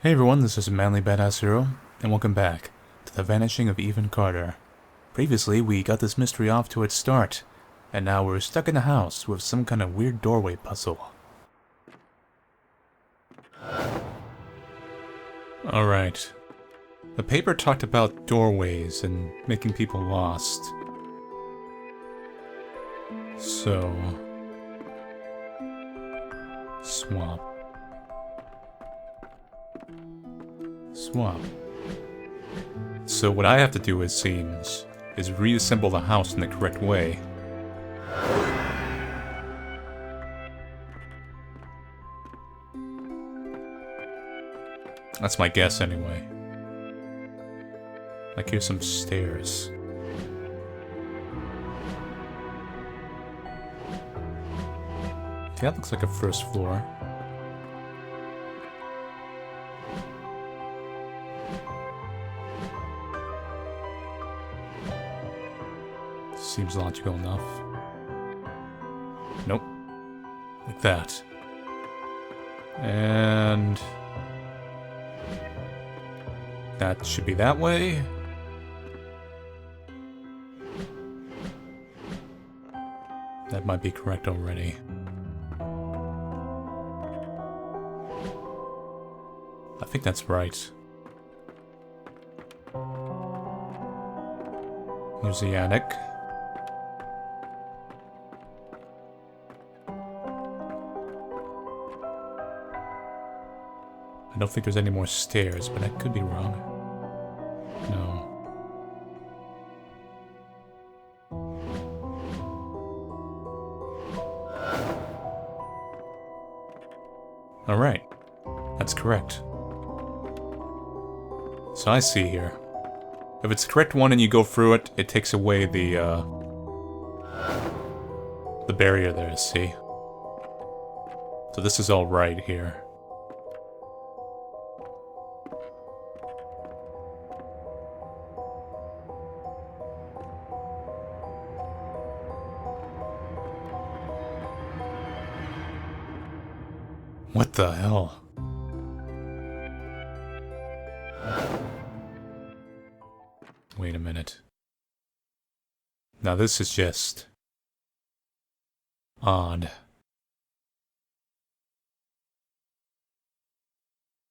Hey everyone, this is Manly Badass Hero, and welcome back to the Vanishing of Ethan Carter. Previously, we got this mystery off to its start, and now we're stuck in a house with some kind of weird doorway puzzle. Alright. The paper talked about doorways and making people lost. So... swamp. So what I have to do, it seems, is reassemble the house in the correct way. That's my guess, anyway. Like, here's some stairs. That looks like a first floor. Seems logical enough. Nope. Like that. And... that should be that way. That might be correct already. I think that's right. Here's the attic. I don't think there's any more stairs, but I could be wrong. No. Alright. That's correct. So I see here. If it's the correct one and you go through it, it takes away the barrier there, see? So this is all right here. What the hell? Wait a minute. Now this is just... odd.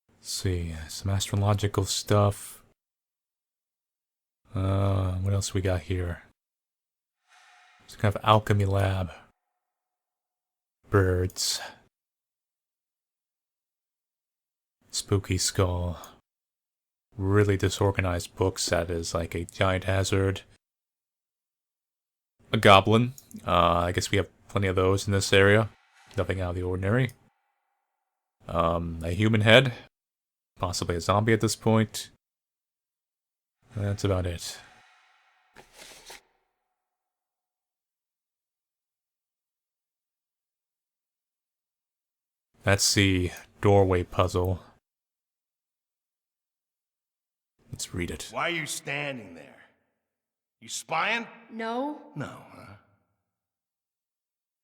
Let's see, some astrological stuff. What else we got here? Some kind of alchemy lab. Birds. Spooky skull. Really disorganized books, that is like a giant hazard. A goblin. I guess we have plenty of those in this area. Nothing out of the ordinary. A human head. Possibly a zombie at this point. That's about it. That's the doorway puzzle. Let's read it. Why are you standing there? You spying? No. No, huh?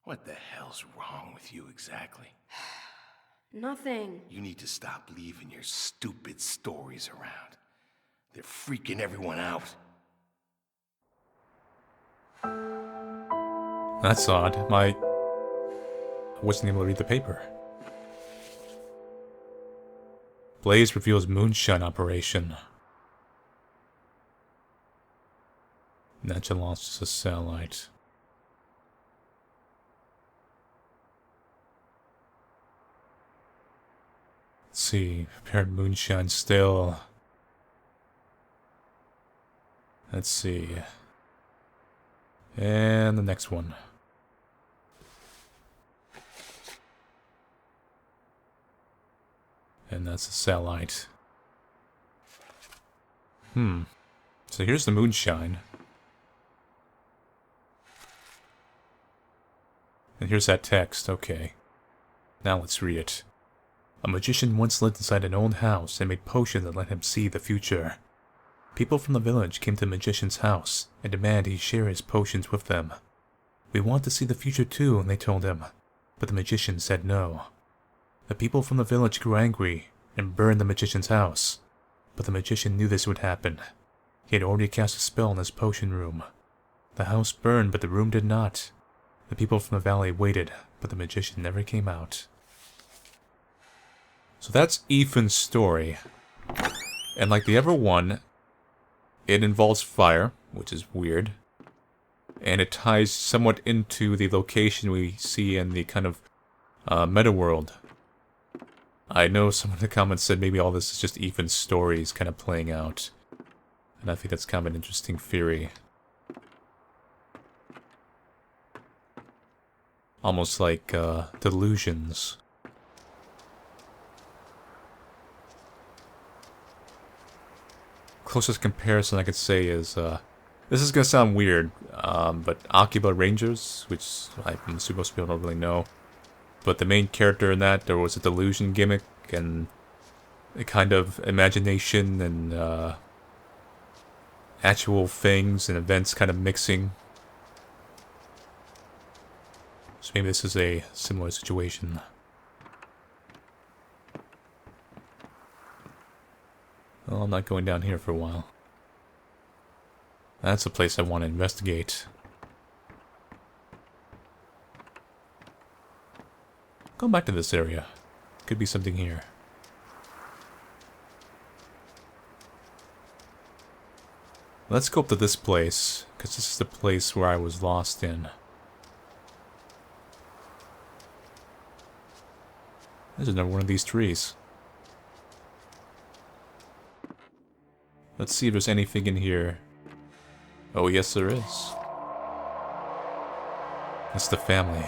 What the hell's wrong with you exactly? Nothing. You need to stop leaving your stupid stories around. They're freaking everyone out. That's odd. I wasn't able to read the paper. Blaze reveals moonshine operation. Natural loss to satellite. Let's see. Prepared moonshine still. Let's see. And the next one. And that's a satellite. So here's the moonshine. And here's that text, okay. Now let's read it. A magician once lived inside an old house and made potions that let him see the future. People from the village came to the magician's house and demanded he share his potions with them. We want to see the future too, they told him, but the magician said no. The people from the village grew angry and burned the magician's house. But the magician knew this would happen. He had already cast a spell in his potion room. The house burned, but the room did not. The people from the valley waited, but the magician never came out. So that's Ethan's story. And like the other one, it involves fire, which is weird. And it ties somewhat into the location we see in the kind of meta world. I know some of the comments said maybe all this is just Ethan's stories kind of playing out. And I think that's kind of an interesting theory. Almost like delusions. Closest comparison I could say is, this is gonna sound weird, but Akiba Rangers, which I'm assuming most people don't really know. But the main character in that, there was a delusion gimmick and a kind of imagination and actual things and events kind of mixing. So maybe this is a similar situation. Well, I'm not going down here for a while. That's a place I want to investigate. Going back to this area. Could be something here. Let's go up to this place, because this is the place where I was lost in. There's another one of these trees. Let's see if there's anything in here. Oh, yes there is. It's the family.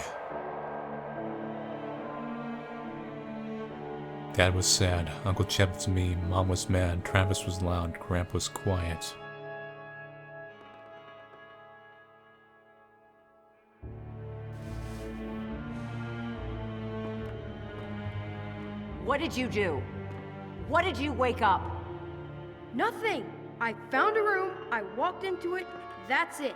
Dad was sad, Uncle Chet was mean, Mom was mad, Travis was loud, Grandpa was quiet. What did you do? What did you wake up? Nothing! I found a room, I walked into it, that's it.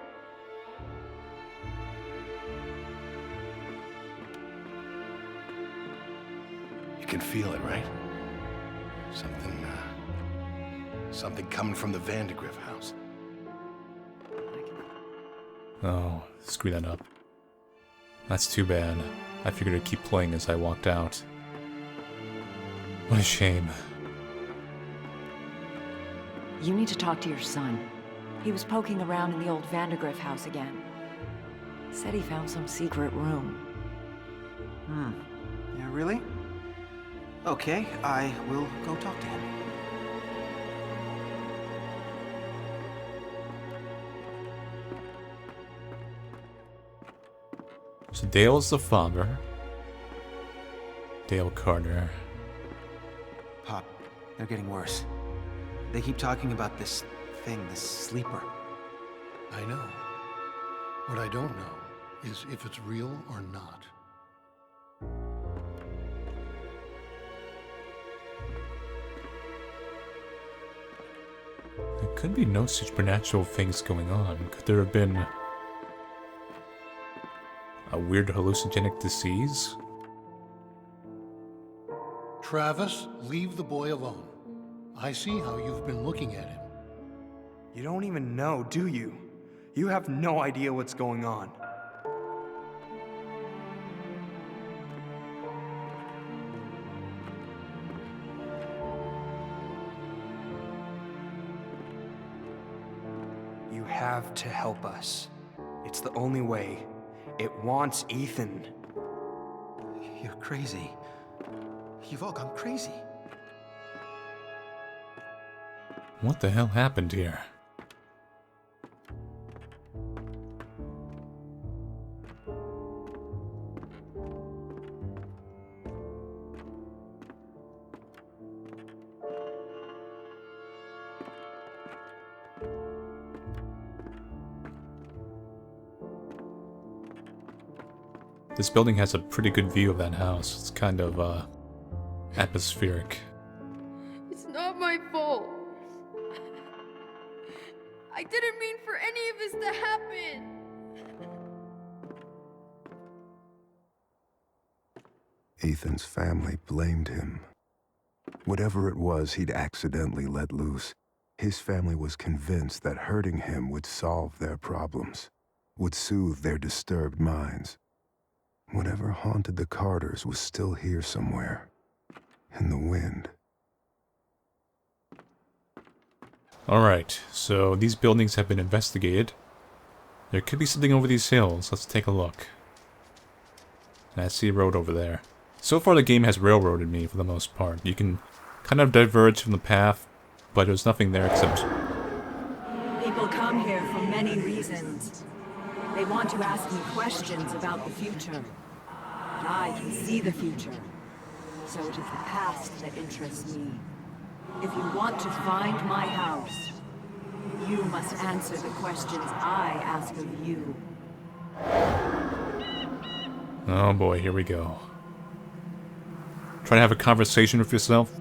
You can feel it, right? Something coming from the Vandergrift house. Oh, screw that up. That's too bad. I figured I'd keep playing as I walked out. What a shame. You need to talk to your son. He was poking around in the old Vandergrift house again. Said he found some secret room. Yeah, really? Okay, I will go talk to him. So Dale is the father. Dale Carter. Pop, they're getting worse. They keep talking about this thing, this sleeper. I know. What I don't know is if it's real or not. There could be no supernatural things going on. Could there have been a weird hallucinogenic disease? Travis, leave the boy alone. I see how you've been looking at him. You don't even know, do you? You have no idea what's going on. You have to help us. It's the only way. It wants Ethan. You're crazy. You've all gone crazy. What the hell happened here? This building has a pretty good view of that house. It's kind of, atmospheric. It's not my fault. I didn't mean for any of this to happen. Ethan's family blamed him. Whatever it was he'd accidentally let loose, his family was convinced that hurting him would solve their problems, would soothe their disturbed minds. Whatever haunted the Carters was still here somewhere, in the wind. Alright, so these buildings have been investigated. There could be something over these hills. Let's take a look. And I see a road over there. So far the game has railroaded me for the most part. You can kind of diverge from the path, but there's nothing there except... People come here for many reasons. They want to ask me questions about the future. But I can see the future. So it is the past that interests me. If you want to find my house, you must answer the questions I ask of you. Oh boy, here we go. Try to have a conversation with yourself?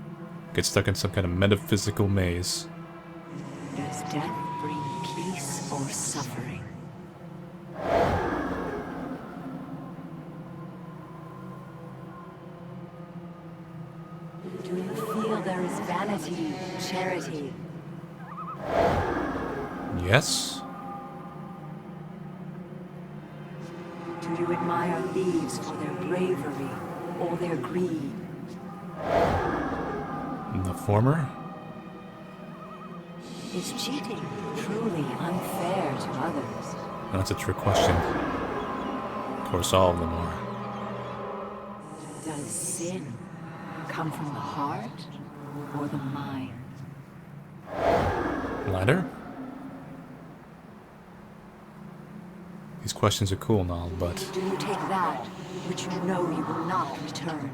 Get stuck in some kind of metaphysical maze. Does death bring peace or suffering? Do you feel there is vanity, charity? Yes? Do you admire thieves for their bravery or their greed? The former? Is cheating truly unfair to others? That's a trick question. Of course, all of them are. Does sin come from the heart or the mind? Latter? These questions are cool and all, but... Do you take that which you know you will not return?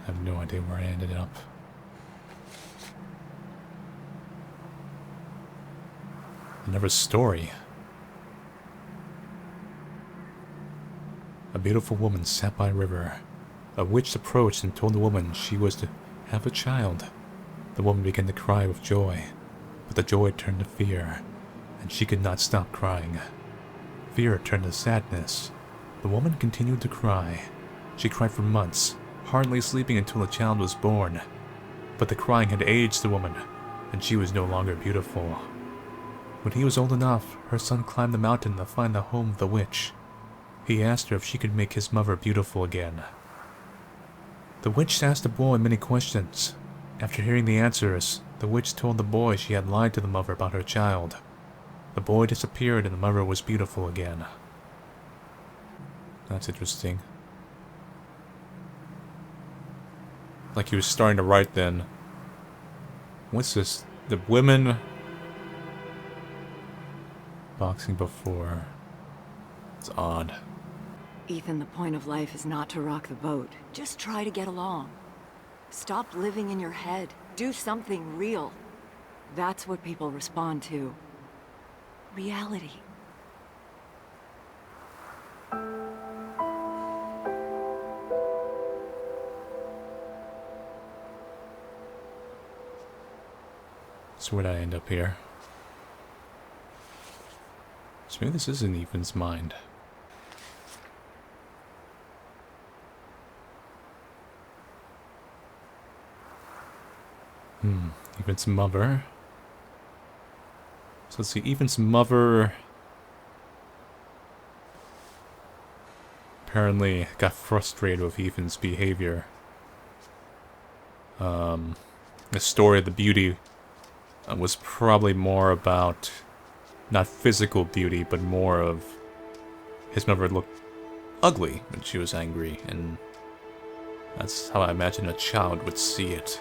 I have no idea where I ended up. Another story. A beautiful woman sat by a river. A witch approached and told the woman she was to have a child. The woman began to cry with joy, but the joy turned to fear, and she could not stop crying. Fear turned to sadness. The woman continued to cry. She cried for months, hardly sleeping until the child was born. But the crying had aged the woman, and she was no longer beautiful. When he was old enough, her son climbed the mountain to find the home of the witch. He asked her if she could make his mother beautiful again. The witch asked the boy many questions. After hearing the answers, the witch told the boy she had lied to the mother about her child. The boy disappeared and the mother was beautiful again. That's interesting. Like he was starting to write then. What's this? The women... boxing before. It's odd. Ethan, the point of life is not to rock the boat. Just try to get along. Stop living in your head. Do something real. That's what people respond to. Reality. So where'd I end up here? So maybe this is in Ethan's mind. Ethan's mother. So let's see, Ethan's mother apparently got frustrated with Ethan's behavior. The story of the beauty was probably more about not physical beauty, but more of his mother looked ugly when she was angry, and that's how I imagine a child would see it.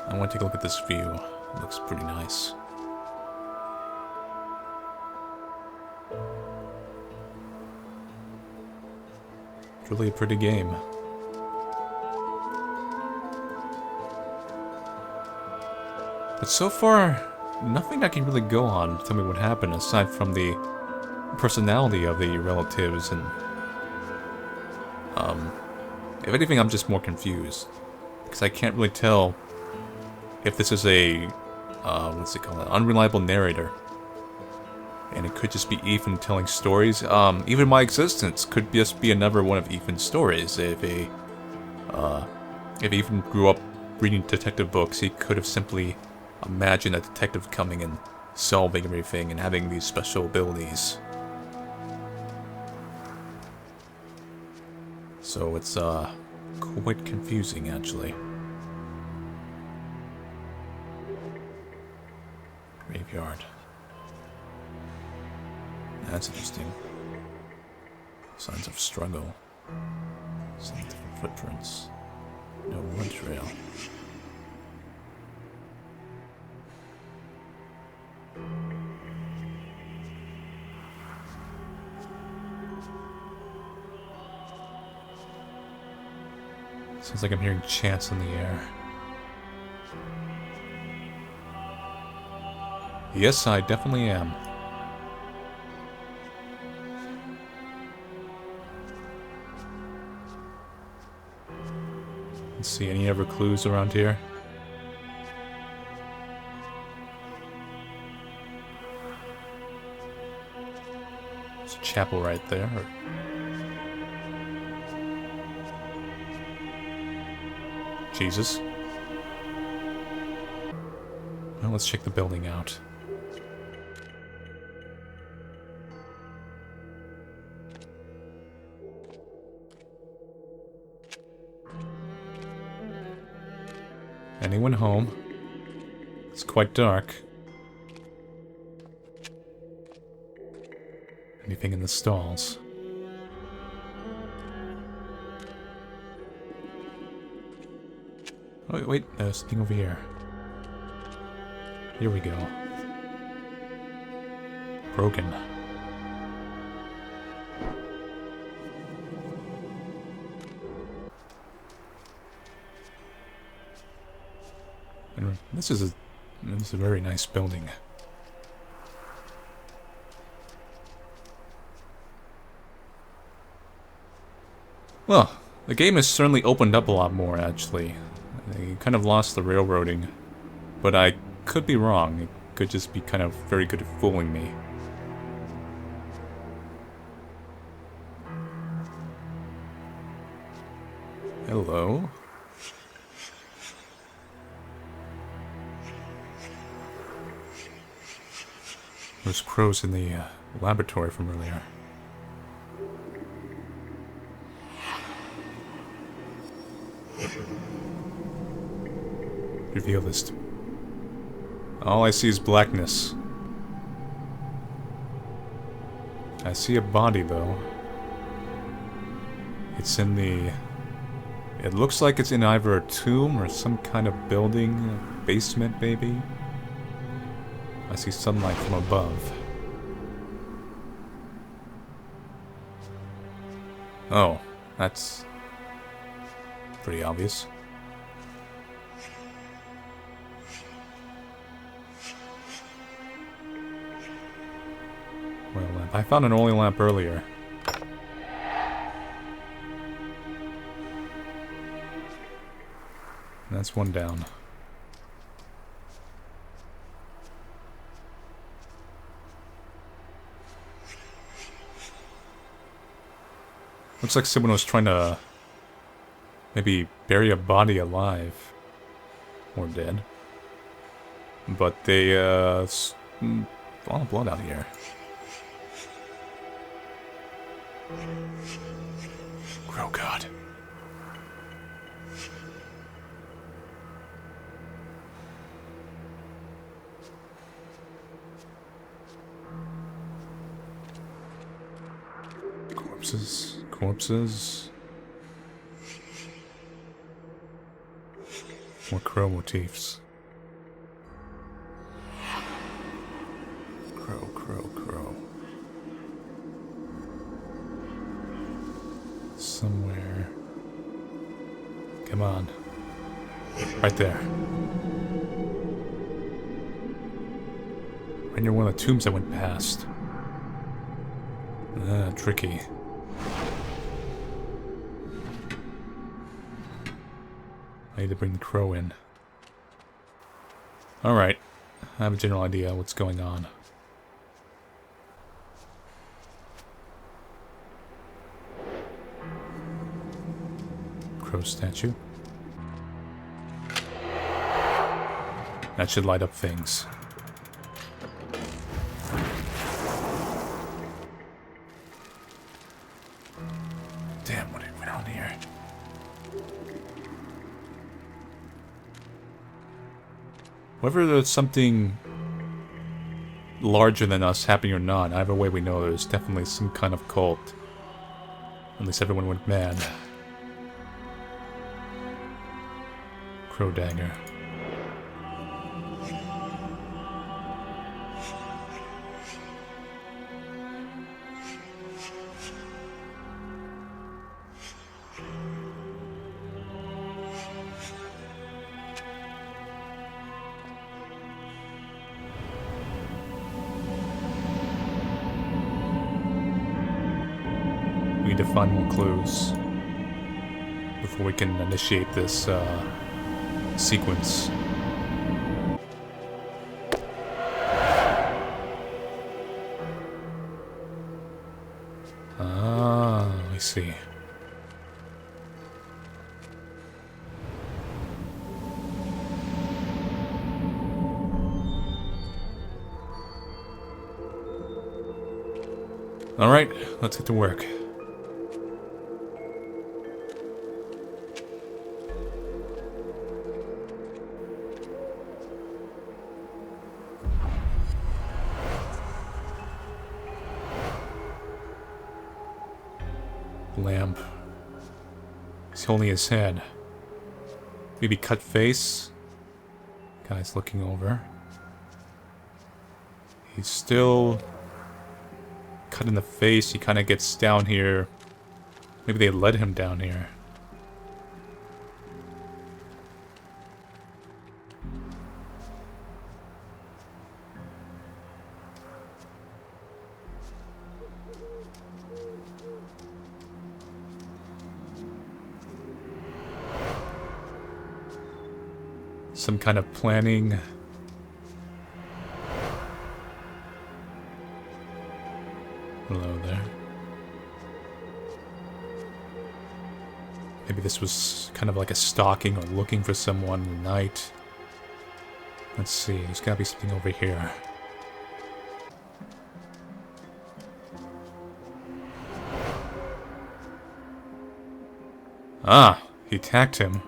I want to take a look at this view. It looks pretty nice. It's really a pretty game. But so far, nothing I can really go on to tell me what happened aside from the personality of the relatives and If anything, I'm just more confused. Because I can't really tell if this is a, what's it called, an unreliable narrator. And it could just be Ethan telling stories. Even my existence could just be another one of Ethan's stories. If Ethan grew up reading detective books, he could have simply imagined a detective coming and solving everything and having these special abilities. So it's, quite confusing, actually. Graveyard. That's interesting. Signs of struggle. Scientific footprints. No wood trail. Sounds like I'm hearing chants in the air. Yes, I definitely am. Let's see, any other clues around here? There's a chapel right there. Jesus. Well, let's check the building out. Anyone home? It's quite dark. Anything in the stalls? Oh, wait, there's something over here. Here we go. Broken. And this is a very nice building. Well, the game has certainly opened up a lot more, actually. They kind of lost the railroading, but I could be wrong. It could just be kind of very good at fooling me. Hello? There's crows in the laboratory from earlier. Reveal this to me. All I see is blackness. I see a body, though. It's in the... It looks like it's in either a tomb or some kind of building, a basement, maybe. I see sunlight from above. Oh, that's pretty obvious. Oil lamp. I found an oil lamp earlier. That's one down. Looks like someone was trying to maybe bury a body alive. Or dead. But they, a lot of blood out here. Oh God. Corpses. Corpses. More crow motifs. Crow, crow, crow. Somewhere. Come on. Right there. Right near one of the tombs I went past. Tricky. I need to bring the crow in. Alright. I have a general idea what's going on. Crow statue. That should light up things. Damn, what went on here? Whether there's something larger than us happening or not, either way we know there's definitely some kind of cult. At least everyone went mad. Crow dagger. We need to find more clues before we can initiate this sequence. Ah, I see. All right, let's get to work. Lamp. He's holding his head. Maybe cut face. Guy's looking over. He's still cut in the face. He kind of gets down here. Maybe they led him down here. Some kind of planning. Hello there. Maybe this was kind of like a stalking or looking for someone in the night. Let's see, there's gotta be something over here. Ah, he attacked him.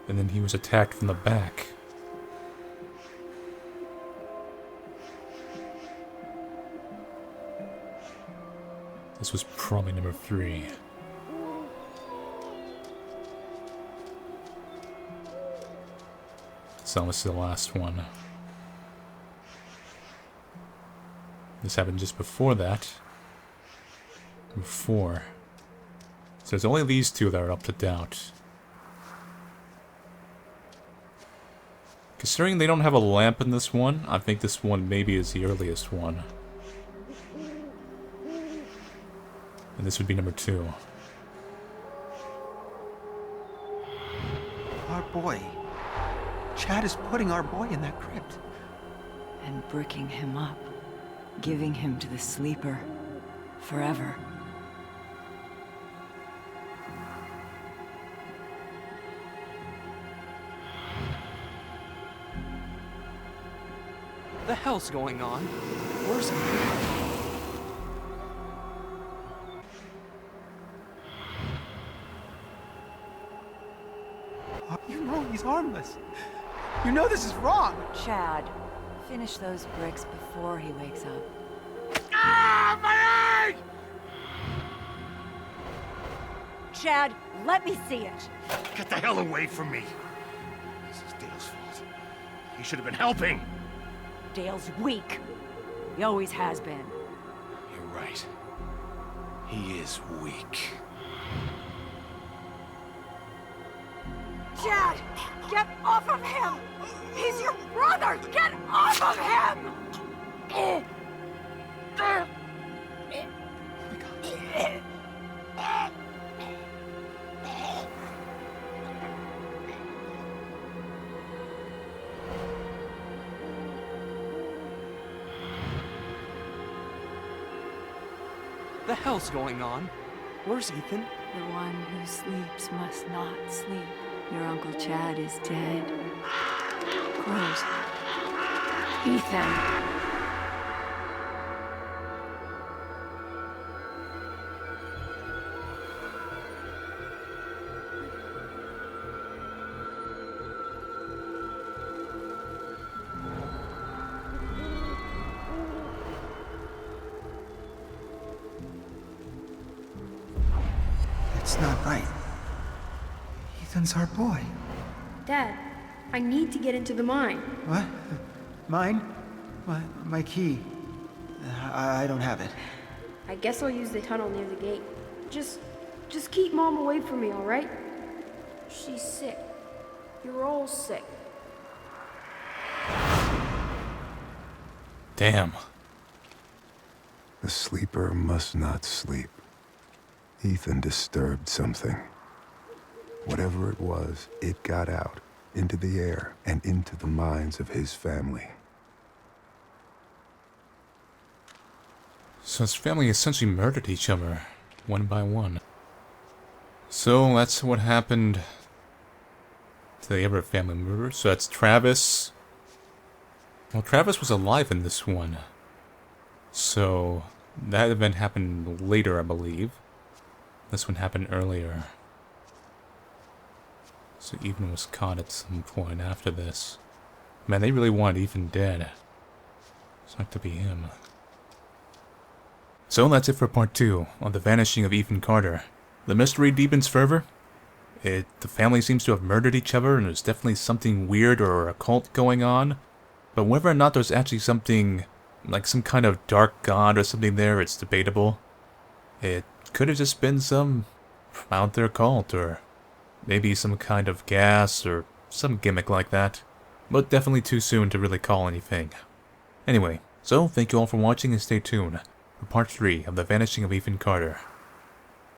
And then he was attacked from the back. This was probably number 3. So this is the last one. This happened just before that. Number 4. So there's only these 2 that are up to doubt. Considering they don't have a lamp in this one, I think this one maybe is the earliest one. And this would be number 2. Our boy. Chad is putting our boy in that crypt. And bricking him up. Giving him to the sleeper. Forever. What the hell's going on? Where's You know he's harmless. You know this is wrong. Chad, finish those bricks before he wakes up. Ah, my eye! Chad, let me see it. Get the hell away from me. This is Dale's fault. He should have been helping. Dale's weak. He always has been. You're right. He is weak. Chad, get off of him! He's your brother! Get off of him! The hell's going on? Where's Ethan? The one who sleeps must not sleep. Your Uncle Chad is dead. Close. Ethan. It's not right. Ethan's our boy. Dad, I need to get into the mine. What? Mine? My key. I don't have it. I guess I'll use the tunnel near the gate. Just keep Mom away from me, all right? She's sick. You're all sick. Damn. The sleeper must not sleep. Ethan disturbed something. Whatever it was, it got out, into the air, and into the minds of his family. So his family essentially murdered each other, one by one. So that's what happened to the other family members. So that's Travis. Well, Travis was alive in this one. So that event happened later, I believe. This one happened earlier. So Ethan was caught at some point after this. Man, they really want Ethan dead. It's not to be him. So that's it for part 2 on the vanishing of Ethan Carter. The mystery deepens further. The family seems to have murdered each other, and there's definitely something weird or occult going on. But whether or not there's actually something, like some kind of dark god or something there, it's debatable. It could have just been some out there cult, or maybe some kind of gas, or some gimmick like that. But definitely too soon to really call anything. Anyway, so thank you all for watching and stay tuned for part 3 of The Vanishing of Ethan Carter.